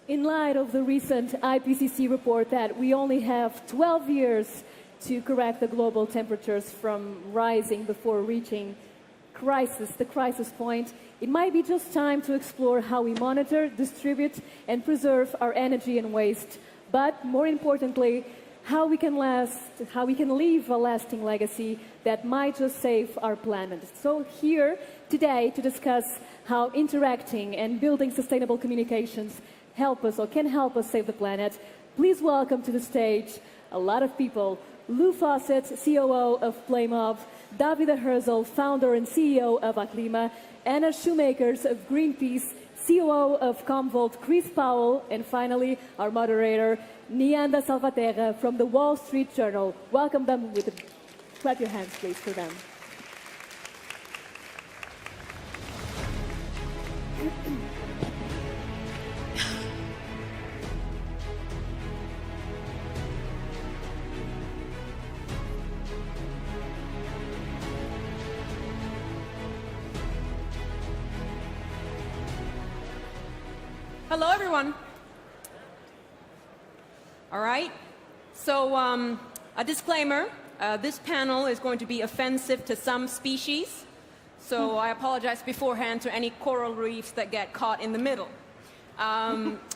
In light of the recent IPCC report that we only have 12 years to correct the global temperatures from rising before reaching the crisis point, it might be just time to explore how we monitor, distribute, and preserve our energy and waste. But more importantly, how we can leave a lasting legacy that might just save our planet. So here today to discuss how interacting and building sustainable communications can help us save the planet, please welcome to the stage a lot of people. Lou Fawcett, COO of Playmov, Davida Herzl, founder and CEO of Aclima, Anna Schoemakers of Greenpeace, COO of Comvolt, Chris Powell, and finally our moderator, Neanda Salvaterra from the Wall Street Journal. Welcome them with clap your hands, please, for them. Hello, everyone. All right. So, a disclaimer. This panel is going to be offensive to some species. So I apologize beforehand to any coral reefs that get caught in the middle.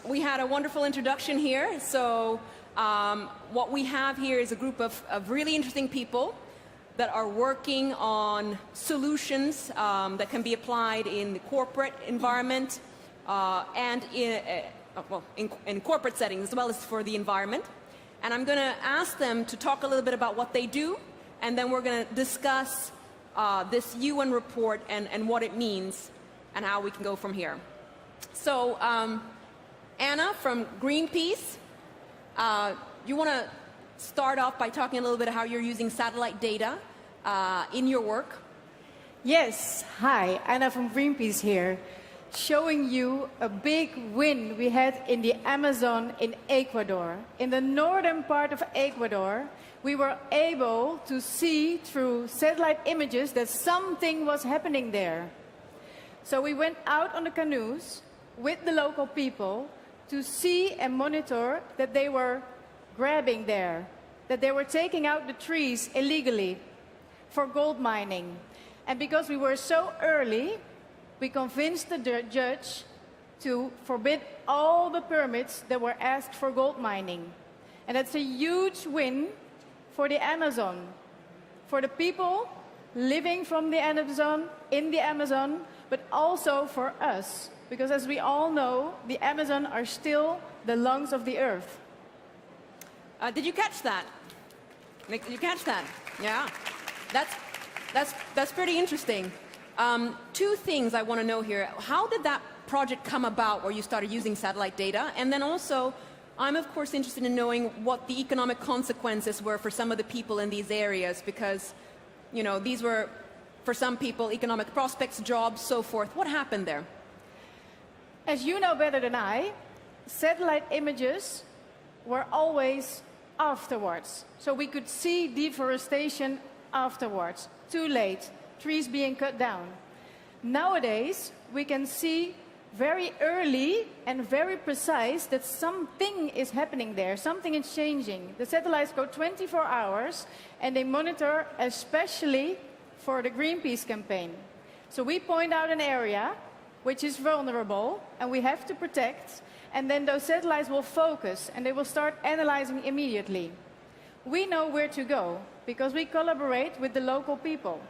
We had a wonderful introduction here. So what we have here is a group of really interesting people that are working on solutions that can be applied in the corporate environment, and in corporate settings as well as for the environment. And I'm going to ask them to talk a little bit about what they do, and then we're going to discuss this UN report and what it means and how we can go from here. So Anna from Greenpeace, you want to start off by talking a little bit how you're using satellite data in your work? Yes, hi, Anna from Greenpeace here, showing you a big win we had in the Amazon in Ecuador. In the northern part of Ecuador, we were able to see through satellite images that something was happening there. So we went out on the canoes with the local people to see and monitor that they were grabbing there, that they were taking out the trees illegally for gold mining. And because we were so early, we convinced the judge to forbid all the permits that were asked for gold mining. And that's a huge win for the Amazon, for the people living from the Amazon, in the Amazon, but also for us. Because as we all know, the Amazon are still the lungs of the earth. Did you catch that? Did you catch that? Yeah. That's pretty interesting. Two things I want to know here. How did that project come about where you started using satellite data? And then also, I'm of course interested in knowing what the economic consequences were for some of the people in these areas, because, you know, these were, for some people, economic prospects, jobs, so forth. What happened there? As you know better than I, satellite images were always afterwards. So we could see deforestation afterwards. Too late. Trees being cut down. Nowadays, we can see very early and very precise that something is happening there, something is changing. The satellites go 24 hours and they monitor especially for the Greenpeace campaign. So we point out an area which is vulnerable and we have to protect, and then those satellites will focus and they will start analyzing immediately. We know where to go because we collaborate with the local people.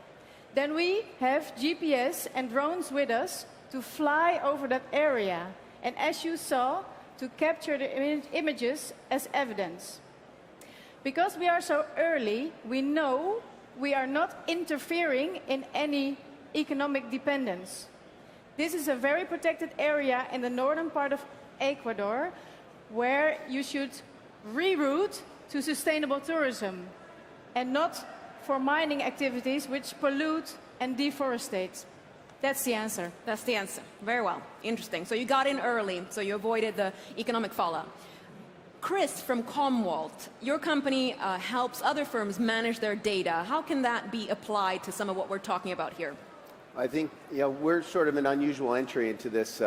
Then we have GPS and drones with us to fly over that area, and as you saw, to capture the images as evidence. Because we are so early, we know we are not interfering in any economic dependence. This is a very protected area in the northern part of Ecuador, where you should reroute to sustainable tourism and not for mining activities which pollute and deforestate. That's the answer. That's the answer. Very well. Interesting. So you got in early, so you avoided the economic fallout. Chris from Comvolt, your company helps other firms manage their data. How can that be applied to some of what we're talking about here? I think we're sort of an unusual entry into this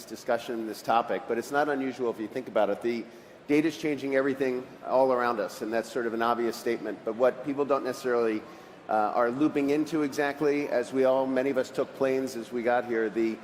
discussion, this topic, but it's not unusual if you think about it. The data is changing everything all around us, and that's sort of an obvious statement. But what people don't necessarily are looping into exactly, as many of us took planes as we got here, the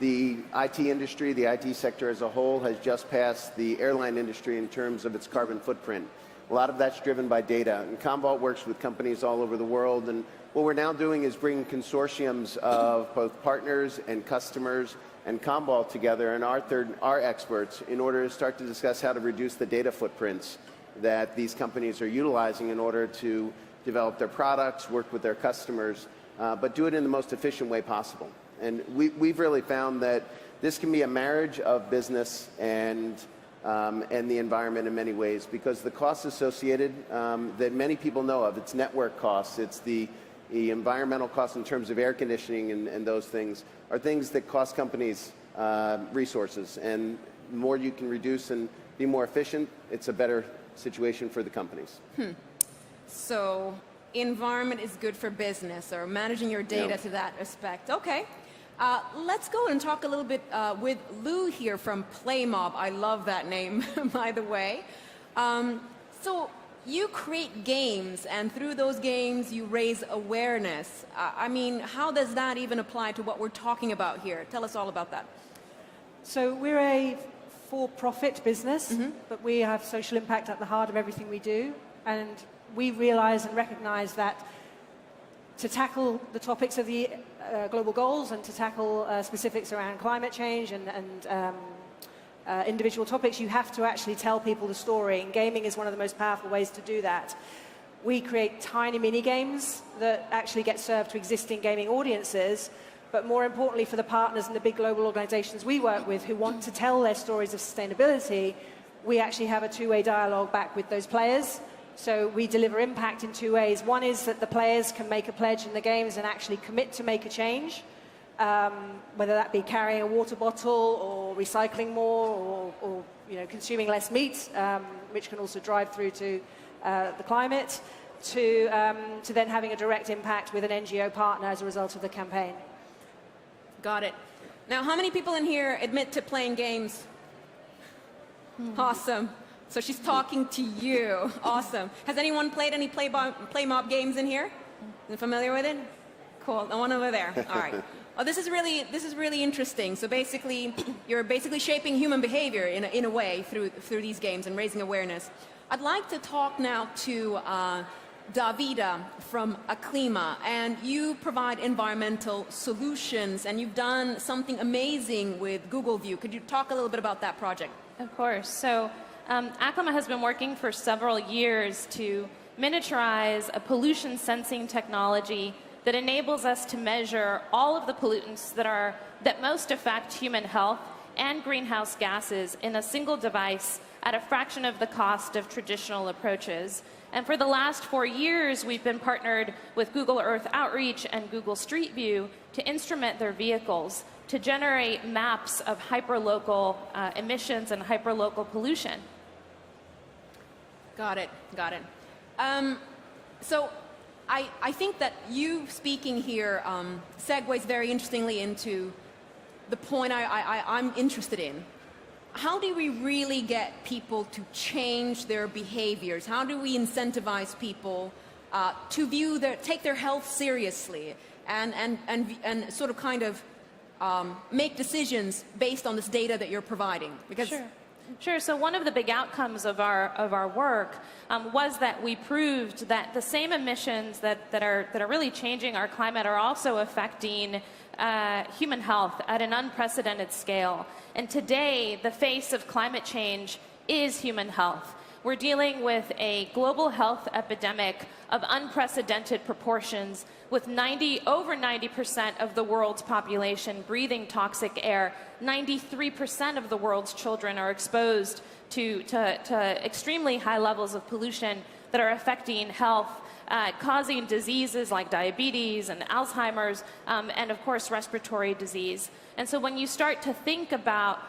IT industry, the IT sector as a whole has just passed the airline industry in terms of its carbon footprint. A lot of that's driven by data, and Commvault works with companies all over the world, and what we're now doing is bringing consortiums of both partners and customers and Commvault together and our experts in order to start to discuss how to reduce the data footprints that these companies are utilizing in order to develop their products, work with their customers, but do it in the most efficient way possible. And we've really found that this can be a marriage of business and the environment in many ways, because the costs associated that many people know of, it's network costs, it's the environmental costs in terms of air conditioning and those things, are things that cost companies resources. And the more you can reduce and be more efficient, it's a better situation for the companies. So environment is good for business, or managing your data to that aspect. Okay. Let's go and talk a little bit with Lou here from PlayMob. I love that name, by the way. So you create games, and through those games you raise awareness. I mean, how does that even apply to what we're talking about here? Tell us all about that. So we're a for-profit business, but we have social impact at the heart of everything we do. And we realize and recognize that to tackle the topics of the global goals and to tackle specifics around climate change and individual topics, you have to actually tell people the story, and gaming is one of the most powerful ways to do that. We create tiny mini games that actually get served to existing gaming audiences, but more importantly for the partners and the big global organizations we work with who want to tell their stories of sustainability, we actually have a two-way dialogue back with those players. So we deliver impact in two ways. One is that the players can make a pledge in the games and actually commit to make a change, whether that be carrying a water bottle or recycling more or consuming less meat, which can also drive through to the climate, to then having a direct impact with an NGO partner as a result of the campaign. Got it. Now, how many people in here admit to playing games? Awesome. So she's talking to you. Awesome. Has anyone played any PlayMob games in here? You familiar with it? Cool. The one over there. All right. Oh, this is really interesting. So basically, you're basically shaping human behavior in a way through these games and raising awareness. I'd like to talk now to Davida from Aclima, and you provide environmental solutions, and you've done something amazing with Google View. Could you talk a little bit about that project? Of course. So Aclima has been working for several years to miniaturize a pollution sensing technology that enables us to measure all of the pollutants that most affect human health and greenhouse gases in a single device at a fraction of the cost of traditional approaches. And for the last 4 years, we've been partnered with Google Earth Outreach and Google Street View to instrument their vehicles to generate maps of hyperlocal emissions and hyperlocal pollution. Got it. Got it. So I think that you speaking here segues very interestingly into the point I'm interested in. How do we really get people to change their behaviors? How do we incentivize people to take their health seriously and sort of kind of make decisions based on this data that you're providing? Because Sure. So one of the big outcomes of our work was that we proved that the same emissions that are really changing our climate are also affecting human health at an unprecedented scale. And today, the face of climate change is human health. We're dealing with a global health epidemic of unprecedented proportions, with over 90% of the world's population breathing toxic air. 93% of the world's children are exposed to extremely high levels of pollution that are affecting health, causing diseases like diabetes and Alzheimer's, and of course respiratory disease. And so when you start to think about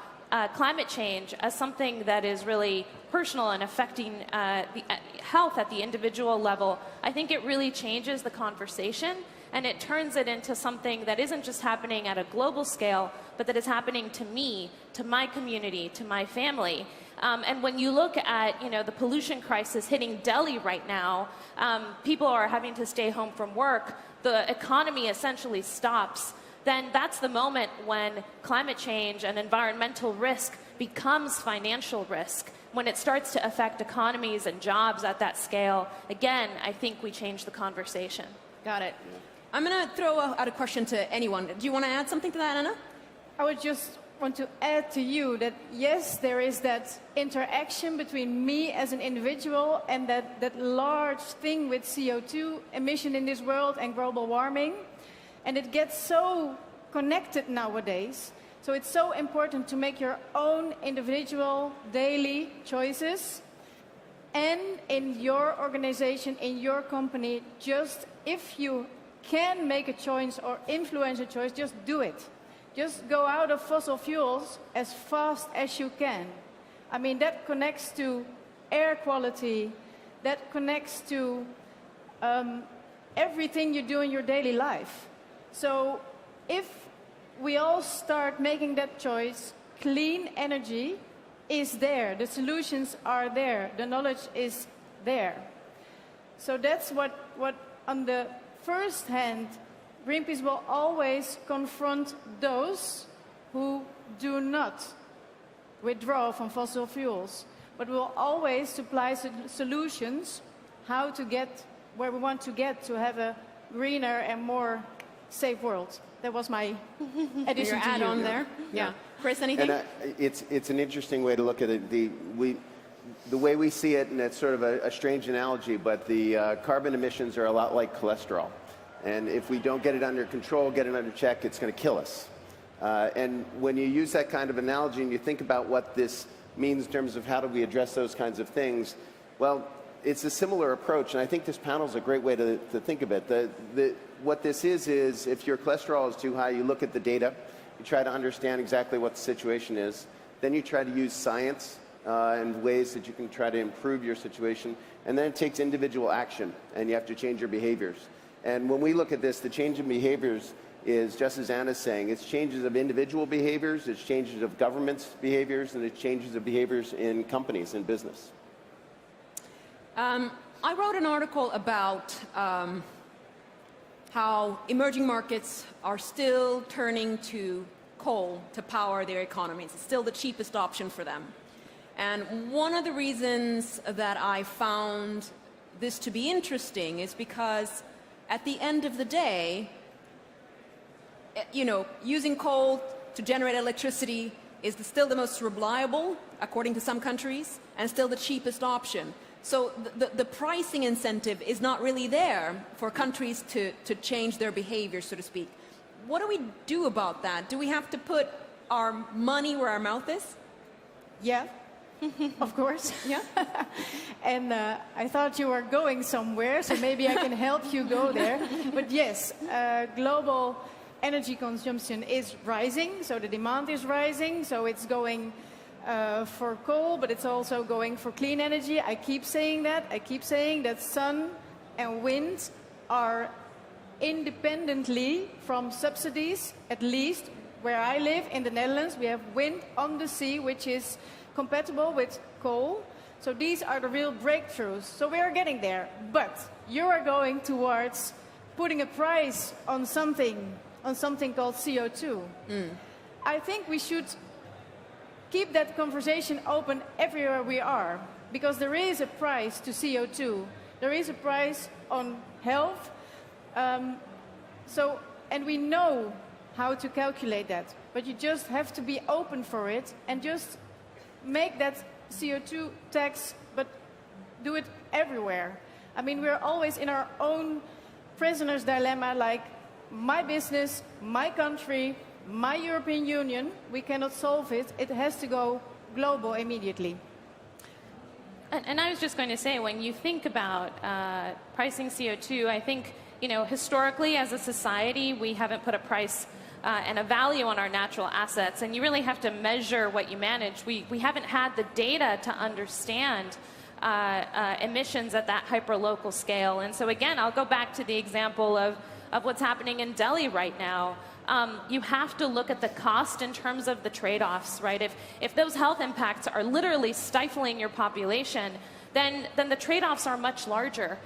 climate change as something that is really personal and affecting the health at the individual level, I think it really changes the conversation. and it turns it into something that isn't just happening at a global scale, but that is happening to me, to my community, to my family. And when you look at, the pollution crisis hitting Delhi right now, people are having to stay home from work, the economy essentially stops, then that's the moment when climate change and environmental risk becomes financial risk. When it starts to affect economies and jobs at that scale, again, I think we change the conversation. Got it. I'm going to throw out a question to anyone. Do you want to add something to that, Anna? I would just want to add to you that, yes, there is that interaction between me as an individual and that large thing with CO2 emission in this world and global warming. And it gets so connected nowadays. So it's so important to make your own individual daily choices. And in your organization, in your company, just if you can make a choice or influence a choice, just do it. Just go out of fossil fuels as fast as you can. I mean, that connects to air quality, that connects to everything you do in your daily life. So if we all start making that choice, clean energy is there, the solutions are there, the knowledge is there. So that's what on the first hand, Greenpeace will always confront those who do not withdraw from fossil fuels, but will always supply solutions how to get where we want to get to have a greener and more safe world. That was my addition Your to add-on you. there. Yeah. Chris, anything? And it's an interesting way to look at it. The way we see it, and it's sort of a strange analogy, but the carbon emissions are a lot like cholesterol. And if we don't get it under control, get it under check, it's going to kill us. And when you use that kind of analogy and you think about what this means in terms of how do we address those kinds of things, well, it's a similar approach. And I think this panel is a great way to think of it. What this is if your cholesterol is too high, you look at the data, you try to understand exactly what the situation is, then you try to use science and ways that you can try to improve your situation, and then it takes individual action, and you have to change your behaviors. And when we look at this, the change in behaviors is, just as Anna's saying, it's changes of individual behaviors, it's changes of governments' behaviors, and it's changes of behaviors in companies and business. I wrote an article about how emerging markets are still turning to coal to power their economies. It's still the cheapest option for them. And one of the reasons that I found this to be interesting is because at the end of the day, using coal to generate electricity is still the most reliable, according to some countries, and still the cheapest option. So the pricing incentive is not really there for countries to change their behavior, so to speak. What do we do about that? Do we have to put our money where our mouth is? Yeah, of course. Yeah. And I thought you were going somewhere, so maybe I can help you go there. But yes, global energy consumption is rising, so the demand is rising, so it's going for coal, but it's also going for clean energy. I keep saying that. I keep saying that sun and wind are independently from subsidies, at least where I live in the Netherlands, we have wind on the sea, which is compatible with coal. So these are the real breakthroughs. So we are getting there. But you are going towards putting a price on something called CO2. I think we should keep that conversation open everywhere we are, because there is a price to CO2. There is a price on health. And we know how to calculate that, but you just have to be open for it and just make that CO2 tax, but do it everywhere. I mean, we're always in our own prisoner's dilemma, like my business, my country, my European Union, we cannot solve it. It has to go global immediately. And I was just going to say, when you think about pricing CO2, I think, historically as a society, we haven't put a price and a value on our natural assets, and you really have to measure what you manage. We haven't had the data to understand emissions at that hyperlocal scale. And so again, I'll go back to the example of of what's happening in Delhi right now. You have to look at the cost in terms of the trade-offs, right? If those health impacts are literally stifling your population, then the trade-offs are much larger.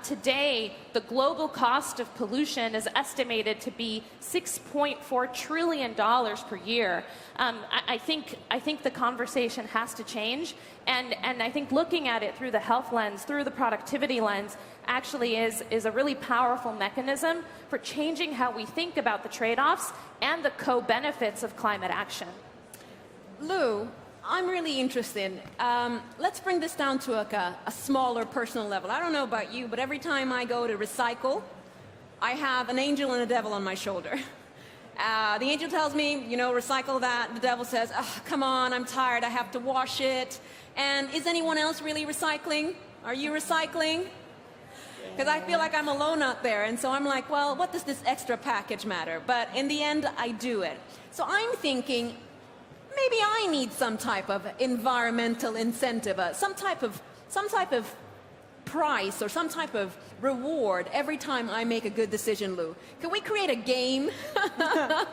Today, the global cost of pollution is estimated to be $6.4 trillion per year. I think the conversation has to change, and I think looking at it through the health lens, through the productivity lens, actually is a really powerful mechanism for changing how we think about the trade-offs and the co-benefits of climate action. Lou, I'm really interested. Let's bring this down to a smaller personal level. I don't know about you, but every time I go to recycle, I have an angel and a devil on my shoulder. The angel tells me, you know, recycle that. The devil says, oh, come on, I'm tired, I have to wash it. And is anyone else really recycling? Are you recycling? Because I feel like I'm alone out there. And so I'm like, well, what does this extra package matter? But in the end, I do it. So I'm thinking, maybe I need some type of environmental incentive, some type of price or some type of reward every time I make a good decision, Lou. Can we create a game that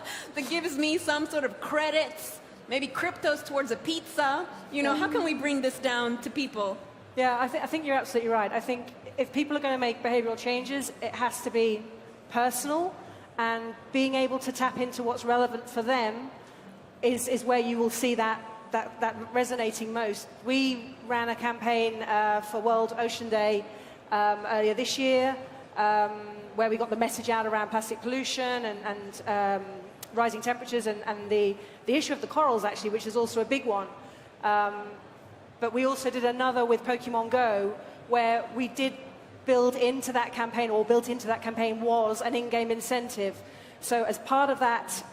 gives me some sort of credits, maybe cryptos towards a pizza? You know, how can we bring this down to people? Yeah, I think you're absolutely right. I think if people are going to make behavioral changes, it has to be personal, and being able to tap into what's relevant for them is where you will see that resonating most. We ran a campaign for World Ocean Day earlier this year, where we got the message out around plastic pollution and rising temperatures and the issue of the corals, actually, which is also a big one. But we also did another with Pokemon Go, where we did built into that campaign was an in-game incentive. So as part of that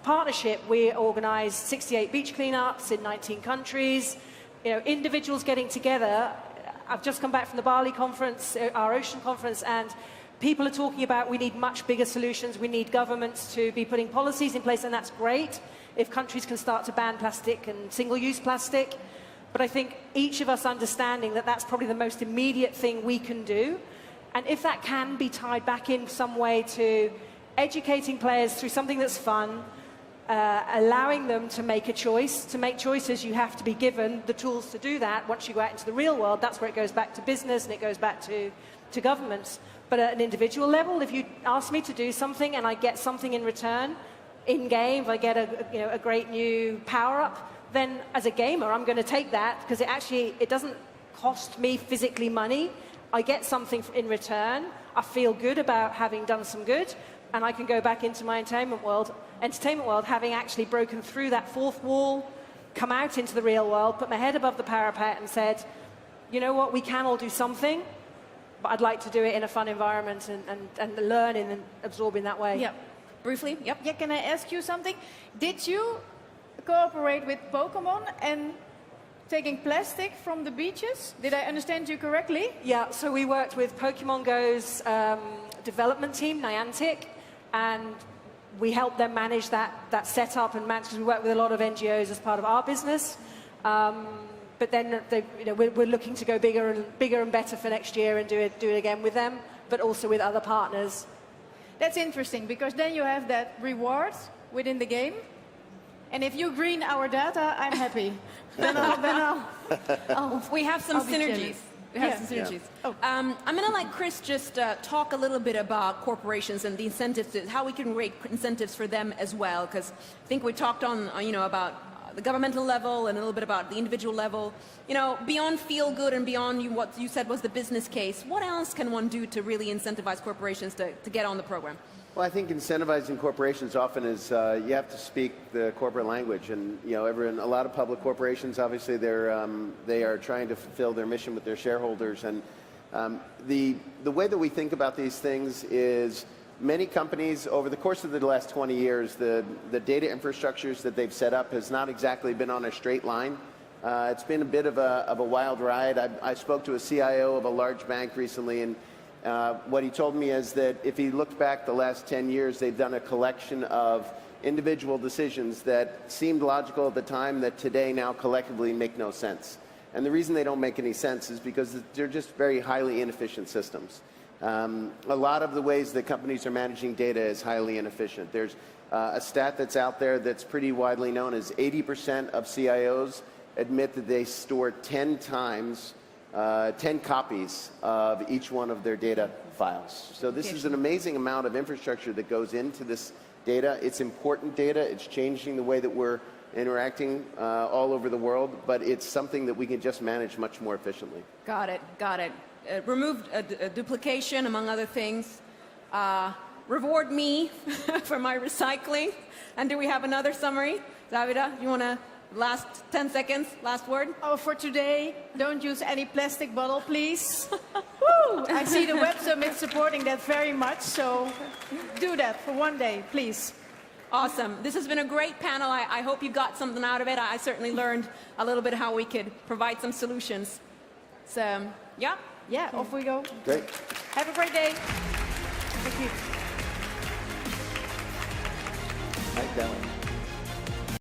partnership, we organised 68 beach cleanups in 19 countries. You know, individuals getting together. I've just come back from the Bali conference, our ocean conference, and people are talking about we need much bigger solutions. We need governments to be putting policies in place, and that's great if countries can start to ban plastic and single-use plastic. But I think each of us understanding that that's probably the most immediate thing we can do. And if that can be tied back in some way to educating players through something that's fun, allowing them to make a choice. To make choices, you have to be given the tools to do that. Once you go out into the real world, that's where it goes back to business and it goes back to governments. But at an individual level, if you ask me to do something and I get something in return, in-game, if I get a great new power-up, then as a gamer, I'm going to take that because it doesn't cost me physically money. I get something in return. I feel good about having done some good, and I can go back into my entertainment world having actually broken through that fourth wall, come out into the real world, put my head above the parapet and said, you know what, we can all do something, but I'd like to do it in a fun environment and learn and absorb in that way. Yeah. Briefly? Yep. Yeah, can I ask you something? Did you cooperate with Pokemon and taking plastic from the beaches? Did I understand you correctly? Yeah, so we worked with Pokemon Go's development team, Niantic, and we helped them manage that setup and manage, because we work with a lot of NGOs as part of our business. But then we're looking to go bigger and better for next year and do it again with them, but also with other partners. That's interesting, because then you have that reward within the game. And if you green our data, I'm happy. then we have some synergies. jealous. We have some synergies. Oh. I'm going to let Chris just talk a little bit about corporations and the incentives, how we can create incentives for them as well, because I think we talked on, about the governmental level and a little bit about the individual level. Beyond feel good and beyond what you said was the business case, what else can one do to really incentivize corporations to get on the program? Well, I think incentivizing corporations often is you have to speak the corporate language, and a lot of public corporations, obviously, they are trying to fulfill their mission with their shareholders, and the way that we think about these things is many companies over the course of the last 20 years, the data infrastructures that they've set up has not exactly been on a straight line. It's been a bit of a wild ride. I spoke to a CIO of a large bank recently, and what he told me is that if he looked back the last 10 years, they've done a collection of individual decisions that seemed logical at the time that today now collectively make no sense. And the reason they don't make any sense is because they're just very highly inefficient systems. A lot of the ways that companies are managing data is highly inefficient. There's a stat that's out there that's pretty widely known as 80% of CIOs admit that they store 10 copies of each one of their data files. So this is an amazing amount of infrastructure that goes into this data. It's important data. It's changing the way that we're interacting all over the world, but it's something that we can just manage much more efficiently. Got it, got it. Removed duplication, among other things. Reward me for my recycling. And do we have another summary? Davida, you want to last 10 seconds, last word? Oh, for today, don't use any plastic bottle, please. Woo! I see the Web Summit supporting that very much, so do that for one day, please. Awesome. This has been a great panel. I hope you got something out of it. I certainly learned a little bit how we could provide some solutions. So, yeah. Yeah, off we go. Great. Have a great day. Like that one.